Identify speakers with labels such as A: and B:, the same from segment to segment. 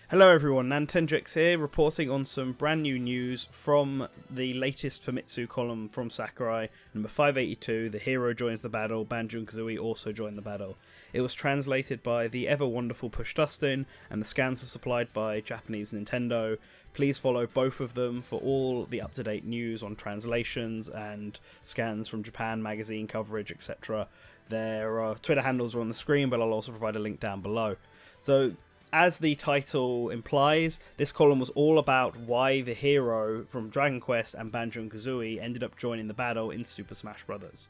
A: Hello everyone, Nantendrix here, reporting on some brand new news from the latest Famitsu column from Sakurai, number 582, the hero joins the battle, Banjo and Kazooie also join the battle. It was translated by the ever wonderful PushDustIn, and the scans were supplied by Japanese Nintendo. Please follow both of them for all the up-to-date news on translations and scans from Japan, magazine coverage, etc. Their Twitter handles are on the screen, but I'll also provide a link down below. So, as the title implies, this column was all about why the hero from Dragon Quest and Banjo and Kazooie ended up joining the battle in Super Smash Bros.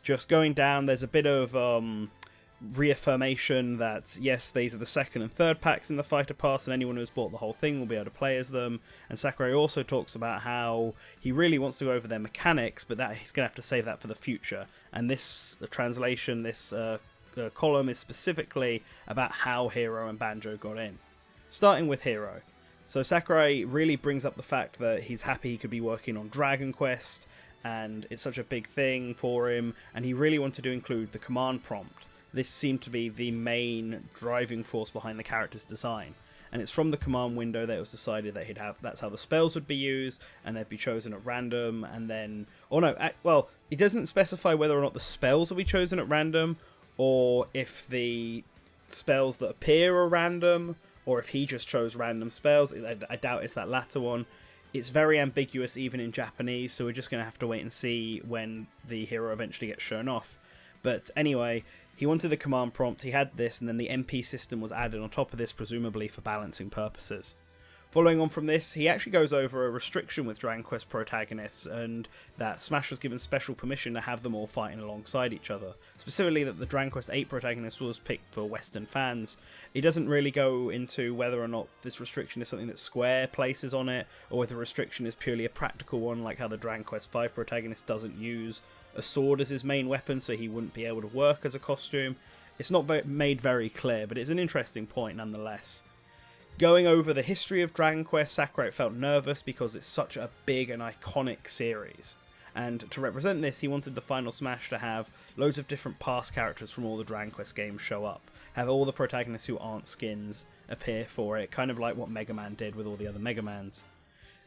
A: Just going down, there's a bit of reaffirmation that yes, these are the second and third packs in the Fighter Pass, and anyone who's bought the whole thing will be able to play as them. And Sakurai also talks about how he really wants to go over their mechanics, but that he's going to have to save that for the future. And this translation, this column is specifically about how Hero and Banjo got in. Starting with Hero. So Sakurai really brings up the fact that he's happy he could be working on Dragon Quest, and it's such a big thing for him, and he really wanted to include the command prompt. This seemed to be the main driving force behind the character's design. And it's from the command window that it was decided that that's how the spells would be used, and they'd be chosen at random, and then... it doesn't specify whether or not the spells will be chosen at random, or if the spells that appear are random, or if he just chose random spells. I doubt it's that latter one. It's very ambiguous even in Japanese, so we're just going to have to wait and see when the hero eventually gets shown off. But anyway, he wanted the command prompt, he had this, and then the MP system was added on top of this, presumably for balancing purposes. Following on from this, he actually goes over a restriction with Dragon Quest protagonists, and that Smash was given special permission to have them all fighting alongside each other. Specifically that the Dragon Quest 8 protagonist was picked for Western fans. He doesn't really go into whether or not this restriction is something that Square places on it, or whether the restriction is purely a practical one, like how the Dragon Quest 5 protagonist doesn't use a sword as his main weapon, so he wouldn't be able to work as a costume. It's not made very clear, but it's an interesting point nonetheless. Going over the history of Dragon Quest, Sakurai felt nervous because it's such a big and iconic series. And to represent this, he wanted the final Smash to have loads of different past characters from all the Dragon Quest games show up. Have all the protagonists who aren't skins appear for it, kind of like what Mega Man did with all the other Mega Mans.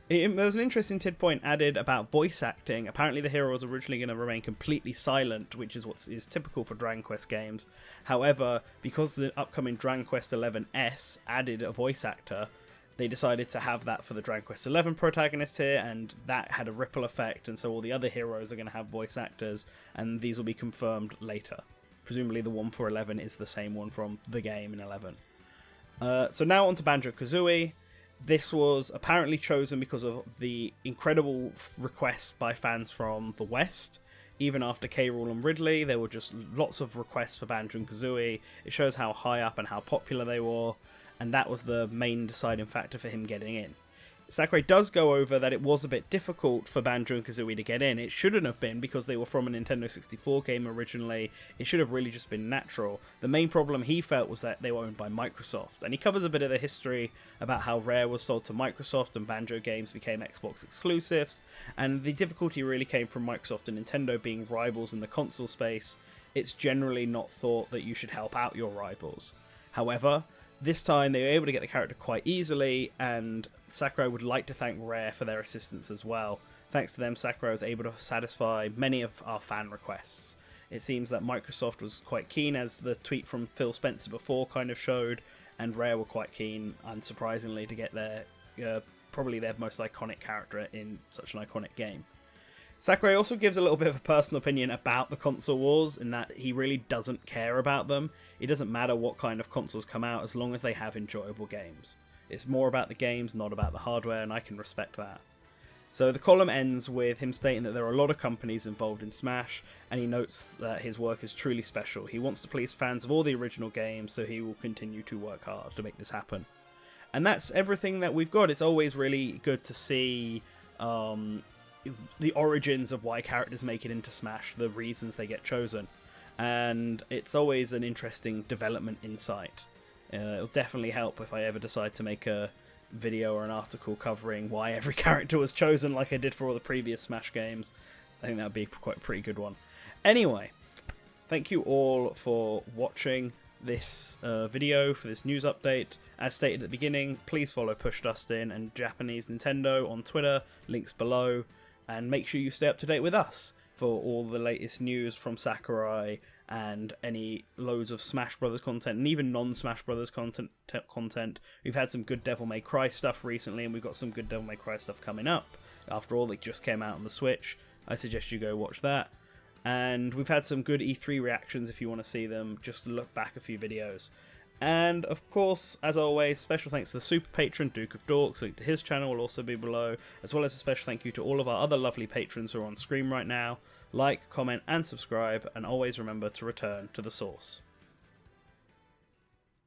A: There was an interesting tid point added about voice acting. Apparently the hero was originally going to remain completely silent, which is what is typical for Dragon Quest games. However, because the upcoming Dragon Quest XI S added a voice actor, they decided to have that for the Dragon Quest XI protagonist here, and that had a ripple effect, and so all the other heroes are going to have voice actors, and these will be confirmed later. Presumably the one for 11 is the same one from the game in 11. So now on to Banjo-Kazooie. This was apparently chosen because of the incredible requests by fans from the West. Even after K.rool and Ridley, there were just lots of requests for Banjo and Kazooie. It shows how high up and how popular they were, and that was the main deciding factor for him getting in. Sakurai does go over that it was a bit difficult for Banjo and Kazooie to get in. It shouldn't have been, because they were from a Nintendo 64 game originally. It should have really just been natural. The main problem he felt was that they were owned by Microsoft, and he covers a bit of the history about how Rare was sold to Microsoft and Banjo games became Xbox exclusives, and the difficulty really came from Microsoft and Nintendo being rivals in the console space. It's generally not thought that you should help out your rivals. However, this time they were able to get the character quite easily, and Sakurai would like to thank Rare for their assistance as well. Thanks to them, Sakurai was able to satisfy many of our fan requests. It seems that Microsoft was quite keen, as the tweet from Phil Spencer before kind of showed, and Rare were quite keen, unsurprisingly, to get their probably their most iconic character in such an iconic game. Sakurai also gives a little bit of a personal opinion about the console wars, in that he really doesn't care about them. It doesn't matter what kind of consoles come out as long as they have enjoyable games. It's more about the games, not about the hardware, and I can respect that. So the column ends with him stating that there are a lot of companies involved in Smash, and he notes that his work is truly special. He wants to please fans of all the original games, so he will continue to work hard to make this happen. And that's everything that we've got. It's always really good to see the origins of why characters make it into Smash, the reasons they get chosen, and it's always an interesting development insight. It'll definitely help if I ever decide to make a video or an article covering why every character was chosen, like I did for all the previous Smash games. I think that would be quite a pretty good one. Anyway, thank you all for watching. this video, for this news update. As stated at the beginning, please follow PushDustIn and Japanese Nintendo on Twitter, links below, and make sure you stay up to date with us for all the latest news from Sakurai and any loads of Smash Brothers content, and even non-Smash Brothers content. We've had some good Devil May Cry stuff recently, and we've got some good Devil May Cry stuff coming up. After all, it just came out on the Switch. I suggest you go watch that. And we've had some good E3 reactions if you want to see them, just look back a few videos. And of course, as always, special thanks to the super patron Duke of Dorks. Link to his channel will also be below, as well as a special thank you to all of our other lovely patrons who are on screen right now. Like, comment and subscribe, and always remember to return to the source.